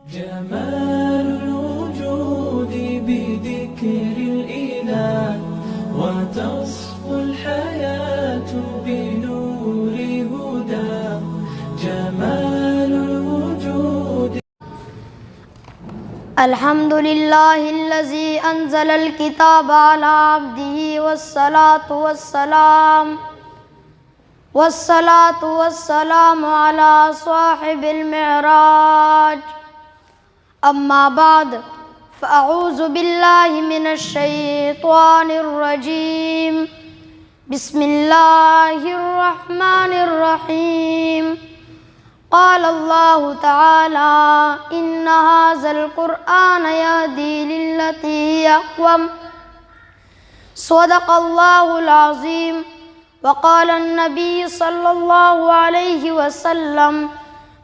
جمال الوجود بذكر الإله وتصفو الحياة بنور هدى جمال الوجود. الحمد لله الذي أنزل الكتاب على عبده والصلاة والسلام على صاحب المعراج. أما بعد فأعوذ بالله من الشيطان الرجيم. بسم الله الرحمن الرحيم. قال الله تعالى إن هذا القرآن يهدي للتي هي أقوم. صدق الله العظيم. وقال النبي صلى الله عليه وسلم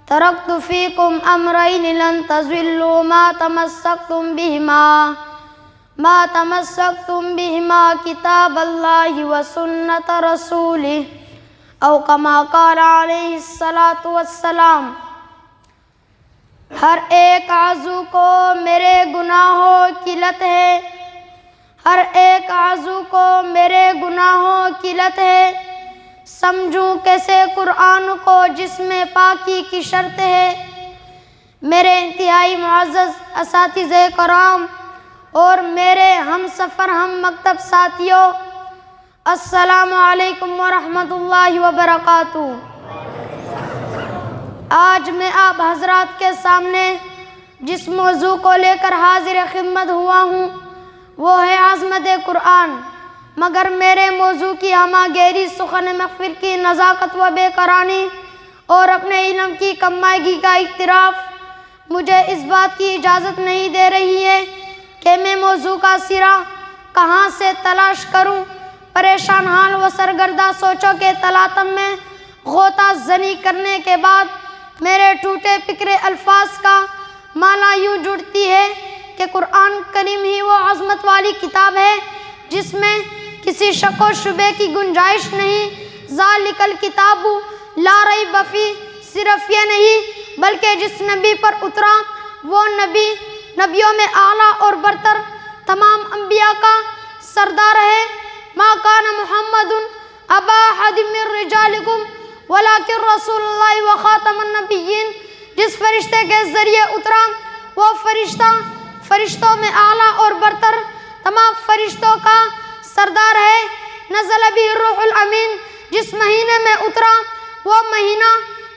تركت فيكم أمرين لن تضلوا ما تمسكتم بهما كتاب الله وسنة رسوله او کما قال علیہ الصلاۃ والسلام. ہر ایک عضو کو میرے گناہوں کی لت ہے، ہر ایک عضو کو میرے گناہوں کی لت ہے. سمجھوں کیسے قرآن کو جس میں پاکی کی شرط ہے. میرے انتہائی معزز اساتذہ کرام اور میرے ہم سفر ہم مکتب ساتھیوں، السلام علیکم ورحمۃ اللہ وبرکاتہ. آج میں آپ حضرات کے سامنے جس موضوع کو لے کر حاضر خدمت ہوا ہوں وہ ہے عظمت قرآن. مگر میرے موضوع کی ہمہ گیری سخن محفل کی نزاکت و بے قرانی اور اپنے علم کی کمائیگی کا اعتراف مجھے اس بات کی اجازت نہیں دے رہی ہے کہ میں موضوع کا سرا کہاں سے تلاش کروں. پریشان حال و سرگردہ سوچوں کے تلاطم میں غوطہ زنی کرنے کے بعد میرے ٹوٹے پکرے الفاظ کا معنی یوں جڑتی ہے کہ قرآن کریم ہی وہ عظمت والی کتاب ہے جس میں کسی شک و شبے کی گنجائش نہیں. ذالک الکتاب لا ریب فیہ، صرف یہ نہیں بلکہ جس نبی پر اترا وہ نبی نبیوں میں اعلیٰ اور برتر تمام انبیاء کا سردار ہے. ما کان محمد ابا احد من رجالکم ولکن رسول اللہ وخاتم النبیین. جس فرشتے کے ذریعے اترا وہ فرشتہ فرشتوں میں اعلیٰ اور برتر تمام فرشتوں کا سردار ہے. نزل به الروح الامین. جس مہینے میں اترا وہ مہینہ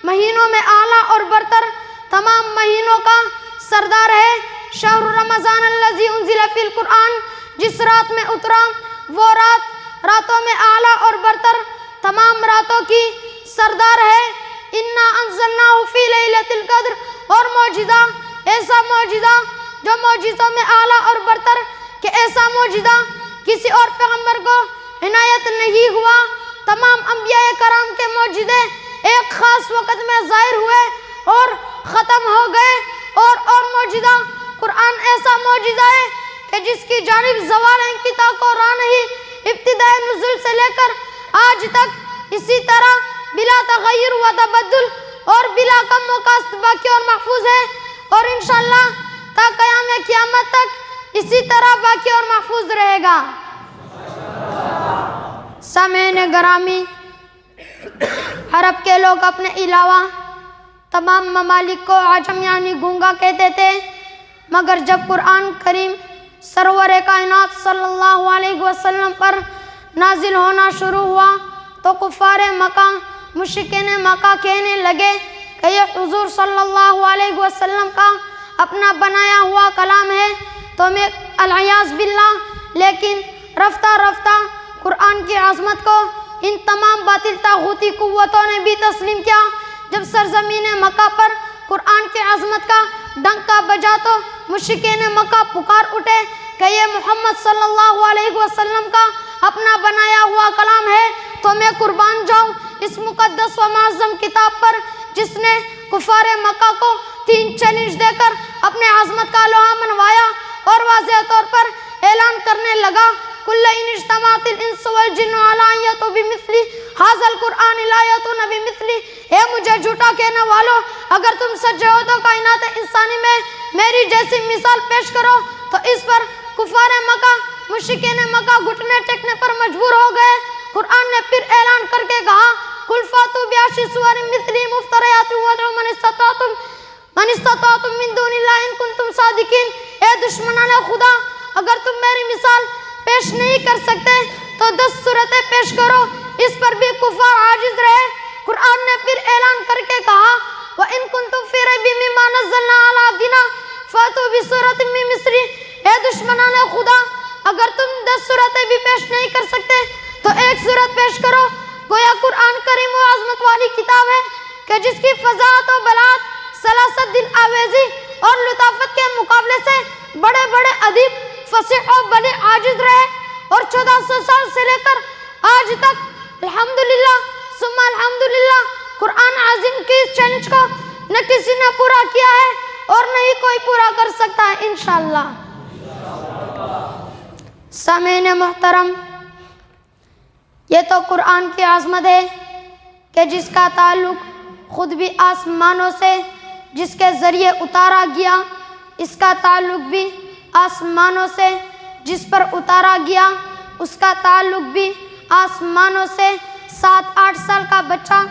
مہینوں میں اعلیٰ اور برتر تمام مہینوں کا سردار ہے. شہر رمضان الذی انزل فی القرآن. جس رات میں اترا وہ رات راتوں میں اعلیٰ اور برتر تمام راتوں کی سردار ہے. انا انزلناہ فی لیلۃ القدر. اور معجزہ، ایسا معجزہ جو معجزوں میں اعلیٰ اور برتر کہ ایسا معجزہ کسی اور پیغمبر کو عنایت نہیں ہوا. تمام انبیاء کرام کے معجزے ایک خاص وقت میں ظاہر ہوئے اور ختم ہو گئے. اور معجزہ قرآن ایسا معجزہ ہے کہ جس کی جانب زوال انقطاع کو راہ نہیں. ابتداء نزول سے لے کر آج تک اسی طرح بلا تغیر و تبدل اور بلا کم و کاست باقی اور محفوظ ہے اور انشاءاللہ تا قیام قیامت تک اسی طرح باقی اور محفوظ رہے گا. سامعین گرامی، عرب کے لوگ اپنے علاوہ تمام ممالک کو عجم یعنی گونگا کہتے تھے. مگر جب قرآن کریم سرور کائنات صلی اللہ علیہ وسلم پر نازل ہونا شروع ہوا تو کفار مکہ مشرکین مکہ کہنے لگے کہ یہ حضور صلی اللہ علیہ وسلم کا اپنا بنایا ہوا کلام ہے. تو میں العیاذ باللہ، لیکن رفتہ رفتہ قرآن کی عظمت کو ان تمام باطل طاغوتی قوتوں نے بھی تسلیم کیا. جب سرزمین مکہ پر قرآن کی عظمت کا ڈنکا بجا تو مشرکین مکہ پکار اٹھے کہ یہ محمد صلی اللہ علیہ وسلم کا اپنا بنایا ہوا کلام ہے. تو میں قربان جاؤں اس مقدس و معظم کتاب پر جس نے کفار مکہ کو 3 چیلنج دے کر اپنے عظمت کا لوہا منوایا اور واضح طور پر اعلان کرنے لگا قل إن اجتمعت الإنس والجن على أن يأتوا بمثل هذا القرآن لا يأتون بمثله. اے مجھے جھوٹا کہنے والو، اگر تم سچے ہو تو کائنات انسانی میں میری جیسی مثال پیش کرو. تو اس پر کفار مکہ، مشرکین مکہ گھٹنے ٹیکنے پر مجبور ہو گئے. قرآن نے پھر اعلان کر کے کہا قل فاتوا بعشر سور مثله مفتریات وادعوا من استطعتم من دون اللہ ان کنتم صادقین. اے دشمنان خدا، اگر تم میری مثال پیش نہیں کر سکتے تو 10 سورتیں پیش کرو. اس پر بھی کفار عاجز رہے. قرآن نے پھر اعلان کر کے کہا وَإِن كُنتُمْ فِي رَيْبٍ مِّمَّا نَزَّلْنَا عَلَىٰ عَبْدِنَا فَأْتُوا بِسُورَةٍ مِّن مِّثْلِهِ. اے دشمنان خدا، اگر تم 10 سورتیں بھی پیش نہیں کر سکتے تو 1 سورت پیش کرو. گویا قرآن کریم و عظمت والی کتاب ہے کہ جس کی فضاحت و بلاغت، سلاست، دل آویزی اور لطافت کے مقابلے سے بڑے بڑے ادیب فصیح و بلیغ عاجز رہے. اور 1400 سال سے لے کر آج تک الحمدللہ ثم الحمدللہ قرآن عظیم کی اس چیلنج کو نہ کسی نے پورا کیا ہے اور نہ ہی کوئی پورا کر سکتا ہے انشاءاللہ. سامعین محترم، یہ تو قرآن کی عظمت ہے کہ جس کا تعلق خود بھی آسمانوں سے، جس کے ذریعے اتارا گیا، اس کا تعلق بھی آسمانوں سے، جس پر اتارا گیا اس کا تعلق بھی آسمانوں سے. 7-8 سال کا بچہ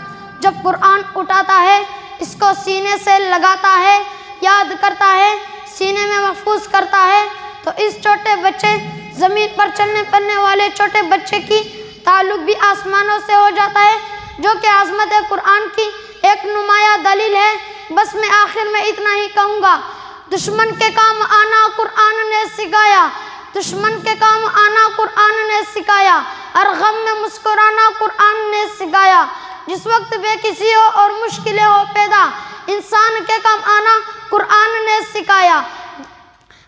جب قرآن اٹھاتا ہے، اس کو سینے سے لگاتا ہے، یاد کرتا ہے، سینے میں محفوظ کرتا ہے، تو اس چھوٹے بچے، زمین پر چلنے پھرنے والے چھوٹے بچے کی تعلق بھی آسمانوں سے ہو جاتا ہے، جو کہ عظمت قرآن کی ایک نمایاں دلیل ہے. بس میں آخر میں اتنا ہی کہوں گا، دشمن کے کام آنا قرآن نے سکھایا، دشمن کے کام آنا قرآن نے سکھایا، ہر غم میں مسکرانا قرآن نے سکھایا. جس وقت بے کسی ہو اور مشکلیں ہو پیدا، انسان کے کام آنا قرآن نے سکھایا.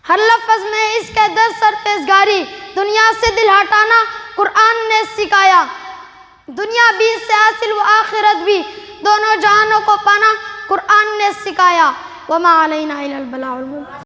ہر لفظ میں اس کے در سرپیزگاری، دنیا سے دل ہٹانا قرآن نے سکھایا. دنیا بھی سے حاصل و آخرت بھی، دونوں جہانوں کو پانا قرآن نے سکھایا. وما علینا الا البلاغ المبین.